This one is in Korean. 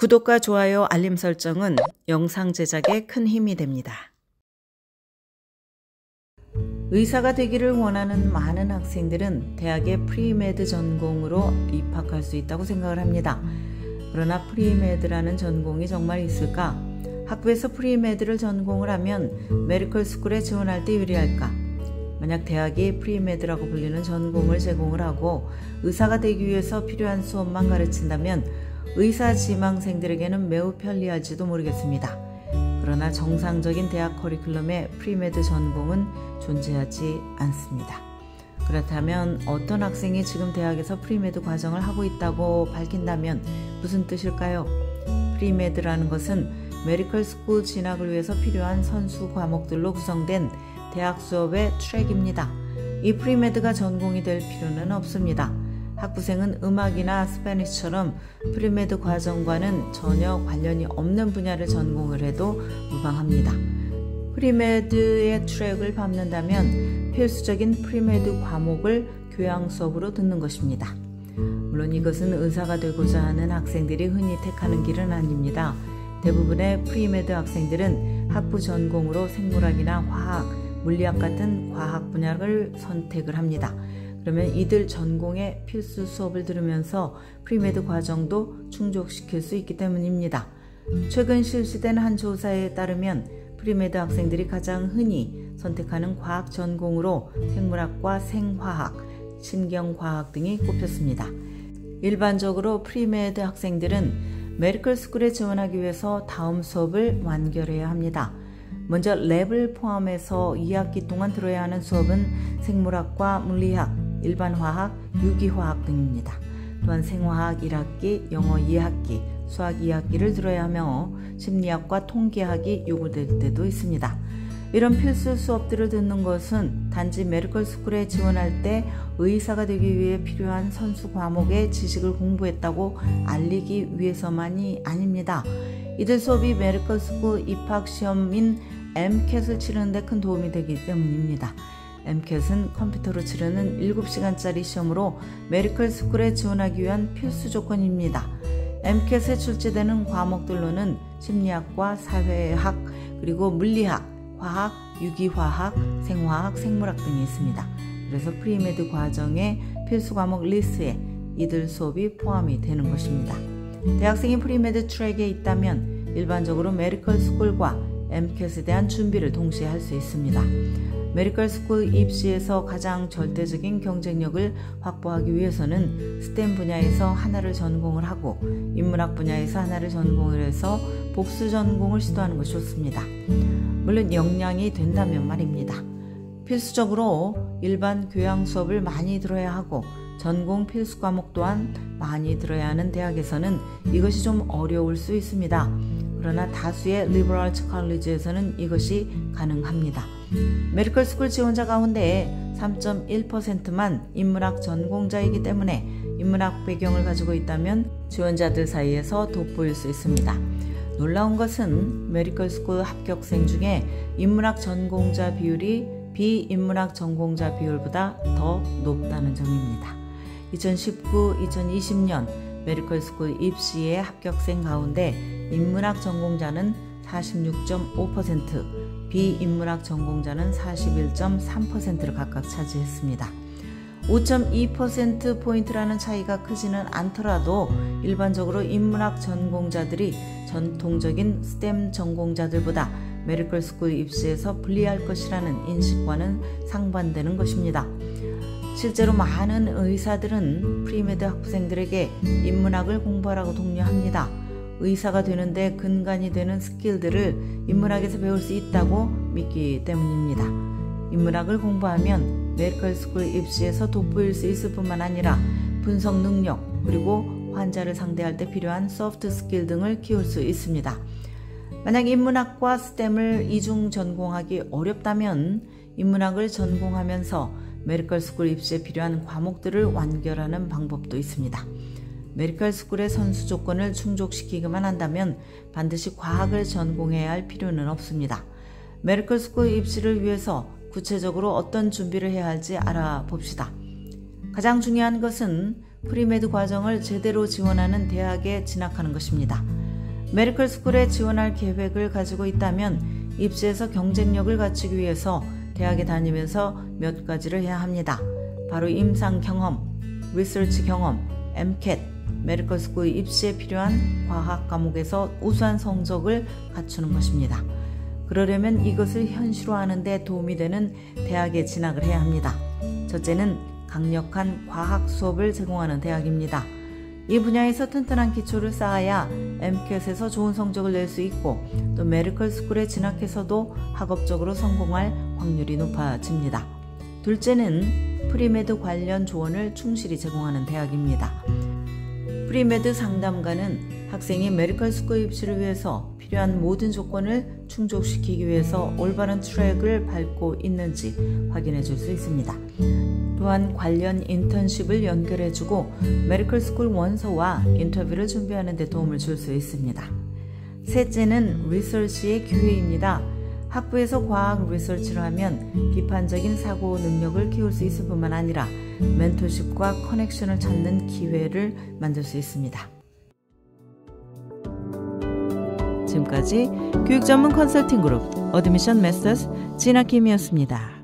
구독과 좋아요, 알림 설정은 영상 제작에 큰 힘이 됩니다. 의사가 되기를 원하는 많은 학생들은 대학의 프리메드 전공으로 입학할 수 있다고 생각을 합니다. 그러나 프리메드라는 전공이 정말 있을까? 학부에서 프리메드를 전공을 하면 메디컬 스쿨에 지원할 때 유리할까? 만약 대학이 프리메드라고 불리는 전공을 제공을 하고 의사가 되기 위해서 필요한 수업만 가르친다면 의사 지망생들에게는 매우 편리할지도 모르겠습니다. 그러나 정상적인 대학 커리큘럼에 프리메드 전공은 존재하지 않습니다. 그렇다면 어떤 학생이 지금 대학에서 프리메드 과정을 하고 있다고 밝힌다면 무슨 뜻일까요? 프리메드라는 것은 메디컬 스쿨 진학을 위해서 필요한 선수 과목들로 구성된 대학 수업의 트랙입니다. 이 프리메드가 전공이 될 필요는 없습니다. 학부생은 음악이나 스페니쉬처럼 프리메드 과정과는 전혀 관련이 없는 분야를 전공을 해도 무방합니다. 프리메드의 트랙을 밟는다면 필수적인 프리메드 과목을 교양 수업으로 듣는 것입니다. 물론 이것은 의사가 되고자 하는 학생들이 흔히 택하는 길은 아닙니다. 대부분의 프리메드 학생들은 학부 전공으로 생물학이나 화학, 물리학 같은 과학 분야를 선택을 합니다. 그러면 이들 전공의 필수 수업을 들으면서 프리메드 과정도 충족시킬 수 있기 때문입니다. 최근 실시된 한 조사에 따르면 프리메드 학생들이 가장 흔히 선택하는 과학 전공으로 생물학과 생화학, 신경과학 등이 꼽혔습니다. 일반적으로 프리메드 학생들은 메디컬 스쿨에 지원하기 위해서 다음 수업을 완결해야 합니다. 먼저 랩을 포함해서 2학기 동안 들어야 하는 수업은 생물학과 물리학, 일반화학, 유기화학 등입니다. 또한 생화학 1학기, 영어 2학기, 수학 2학기를 들어야 하며 심리학과 통계학이 요구될 때도 있습니다. 이런 필수 수업들을 듣는 것은 단지 메디컬 스쿨에 지원할 때 의사가 되기 위해 필요한 선수 과목의 지식을 공부했다고 알리기 위해서만이 아닙니다. 이들 수업이 메디컬 스쿨 입학 시험인 MCAT을 치르는 데 큰 도움이 되기 때문입니다. MCAT은 컴퓨터로 치르는 7시간짜리 시험으로 메디컬 스쿨에 지원하기 위한 필수 조건입니다. MCAT에 출제되는 과목들로는 심리학과 사회학, 그리고 물리학, 화학, 유기화학, 생화학, 생물학 등이 있습니다. 그래서 프리메드 과정의 필수 과목 리스트에 이들 수업이 포함이 되는 것입니다. 대학생이 프리메드 트랙에 있다면 일반적으로 메디컬 스쿨과 MCAT에 대한 준비를 동시에 할 수 있습니다. 메디컬 스쿨 입시에서 가장 절대적인 경쟁력을 확보하기 위해서는 스템 분야에서 하나를 전공을 하고 인문학 분야에서 하나를 전공을 해서 복수 전공을 시도하는 것이 좋습니다. 물론 역량이 된다면 말입니다. 필수적으로 일반 교양 수업을 많이 들어야 하고 전공 필수 과목 또한 많이 들어야 하는 대학에서는 이것이 좀 어려울 수 있습니다. 그러나 다수의 리버럴 아츠 컬리지에서는 이것이 가능합니다. 메디컬 스쿨 지원자 가운데 3.1%만 인문학 전공자이기 때문에 인문학 배경을 가지고 있다면 지원자들 사이에서 돋보일 수 있습니다. 놀라운 것은 메디컬 스쿨 합격생 중에 인문학 전공자 비율이 비인문학 전공자 비율보다 더 높다는 점입니다. 2019-2020년 메디컬 스쿨 입시의 합격생 가운데 인문학 전공자는 46.5%, 비인문학 전공자는 41.3%를 각각 차지했습니다. 5.2%포인트라는 차이가 크지는 않더라도 일반적으로 인문학 전공자들이 전통적인 스템 전공자들보다 메디컬 스쿨 입시에서 불리할 것이라는 인식과는 상반되는 것입니다. 실제로 많은 의사들은 프리메드 학부생들에게 인문학을 공부하라고 독려합니다. 의사가 되는데 근간이 되는 스킬들을 인문학에서 배울 수 있다고 믿기 때문입니다. 인문학을 공부하면 메디컬 스쿨 입시에서 돋보일 수 있을 뿐만 아니라 분석 능력 그리고 환자를 상대할 때 필요한 소프트 스킬 등을 키울 수 있습니다. 만약 인문학과 스템을 이중 전공하기 어렵다면 인문학을 전공하면서 메디컬 스쿨 입시에 필요한 과목들을 완결하는 방법도 있습니다. 메디컬 스쿨의 선수 조건을 충족시키기만 한다면 반드시 과학을 전공해야 할 필요는 없습니다. 메디컬 스쿨 입시를 위해서 구체적으로 어떤 준비를 해야 할지 알아봅시다. 가장 중요한 것은 프리메드 과정을 제대로 지원하는 대학에 진학하는 것입니다. 메디컬 스쿨에 지원할 계획을 가지고 있다면 입시에서 경쟁력을 갖추기 위해서 대학에 다니면서 몇 가지를 해야 합니다. 바로 임상 경험, 리서치 경험, MCAT, 메디컬 스쿨 입시에 필요한 과학 과목에서 우수한 성적을 갖추는 것입니다. 그러려면 이것을 현실화하는 데 도움이 되는 대학에 진학을 해야 합니다. 첫째는 강력한 과학 수업을 제공하는 대학입니다. 이 분야에서 튼튼한 기초를 쌓아야 MCAT에서 좋은 성적을 낼 수 있고 또 메디컬 스쿨에 진학해서도 학업적으로 성공할 확률이 높아집니다. 둘째는 프리메드 관련 조언을 충실히 제공하는 대학입니다. 프리메드 상담가는 학생이 메디컬 스쿨 입시를 위해서 필요한 모든 조건을 충족시키기 위해서 올바른 트랙을 밟고 있는지 확인해 줄 수 있습니다. 또한 관련 인턴십을 연결해주고 메디컬 스쿨 원서와 인터뷰를 준비하는 데 도움을 줄 수 있습니다. 셋째는 리서치의 기회입니다. 학부에서 과학 리서치를 하면 비판적인 사고 능력을 키울 수 있을 뿐만 아니라 멘토십과 커넥션을 찾는 기회를 만들 수 있습니다. 지금까지 교육 전문 컨설팅 그룹 어드미션 메서스 진아킴이었습니다.